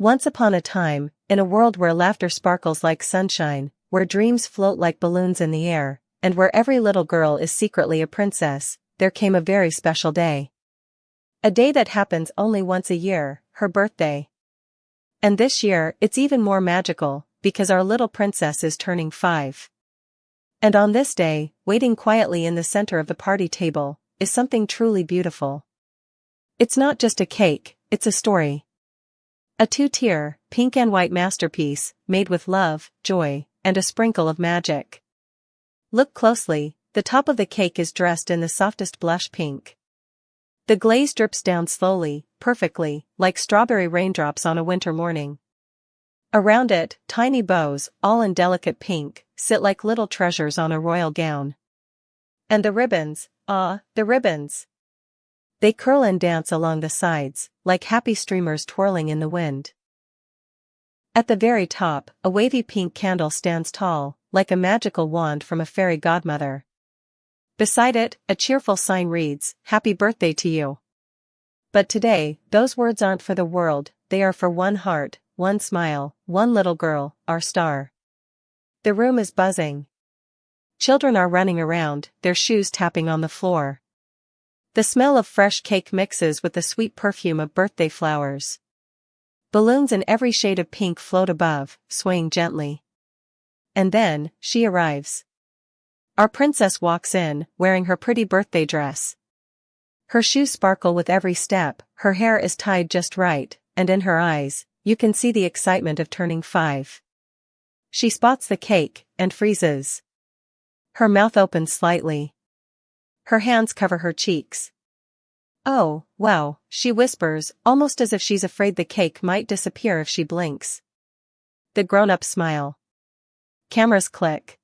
Once upon a time, in a world where laughter sparkles like sunshine, where dreams float like balloons in the air, and where every little girl is secretly a princess, there came a very special day. A day that happens only once a year, her birthday. And this year, it's even more magical, because our little princess is turning 5. And on this day, waiting quietly in the center of the party table, is something truly beautiful. It's not just a cake, it's a story. A 2-tier, pink and white masterpiece, made with love, joy, and a sprinkle of magic. Look closely, the top of the cake is dressed in the softest blush pink. The glaze drips down slowly, perfectly, like strawberry raindrops on a winter morning. Around it, tiny bows, all in delicate pink, sit like little treasures on a royal gown. And the ribbons, the ribbons! They curl and dance along the sides, like happy streamers twirling in the wind. At the very top, a wavy pink candle stands tall, like a magical wand from a fairy godmother. Beside it, a cheerful sign reads, "Happy birthday to you." But today, those words aren't for the world, they are for one heart, one smile, one little girl, our star. The room is buzzing. Children are running around, their shoes tapping on the floor. The smell of fresh cake mixes with the sweet perfume of birthday flowers. Balloons in every shade of pink float above, swaying gently. And then, she arrives. Our princess walks in, wearing her pretty birthday dress. Her shoes sparkle with every step, her hair is tied just right, and in her eyes, you can see the excitement of turning 5. She spots the cake, and freezes. Her mouth opens slightly. Her hands cover her cheeks. "Oh, wow," she whispers, almost as if she's afraid the cake might disappear if she blinks. The grown-ups smile. Cameras click.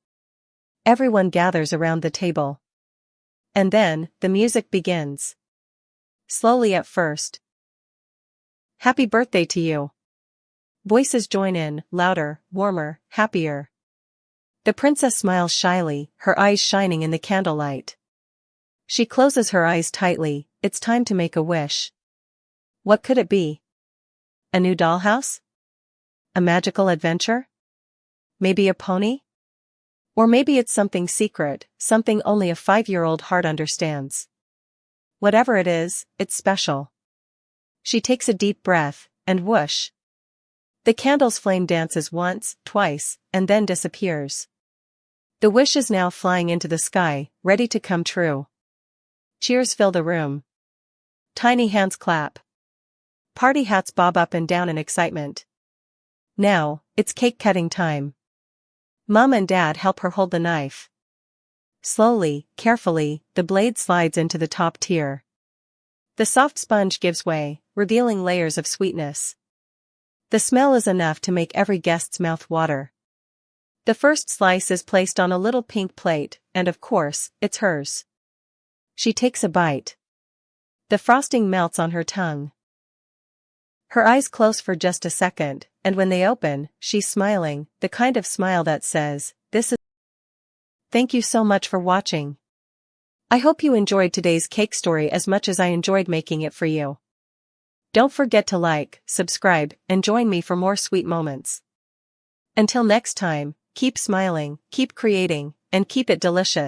Everyone gathers around the table. And then, the music begins. Slowly at first. "Happy birthday to you." Voices join in, louder, warmer, happier. The princess smiles shyly, her eyes shining in the candlelight. She closes her eyes tightly, it's time to make a wish. What could it be? A new dollhouse? A magical adventure? Maybe a pony? Or maybe it's something secret, something only a 5-year-old heart understands. Whatever it is, it's special. She takes a deep breath, and whoosh. The candle's flame dances once, twice, and then disappears. The wish is now flying into the sky, ready to come true. Cheers fill the room. Tiny hands clap. Party hats bob up and down in excitement. Now, it's cake cutting time. Mom and Dad help her hold the knife. Slowly, carefully, the blade slides into the top tier. The soft sponge gives way, revealing layers of sweetness. The smell is enough to make every guest's mouth water. The first slice is placed on a little pink plate, and of course, it's hers. She takes a bite. The frosting melts on her tongue. Her eyes close for just a second, and when they open, she's smiling, the kind of smile that says, "This is..." Thank you so much for watching. I hope you enjoyed today's cake story as much as I enjoyed making it for you. Don't forget to like, subscribe, and join me for more sweet moments. Until next time, keep smiling, keep creating, and keep it delicious.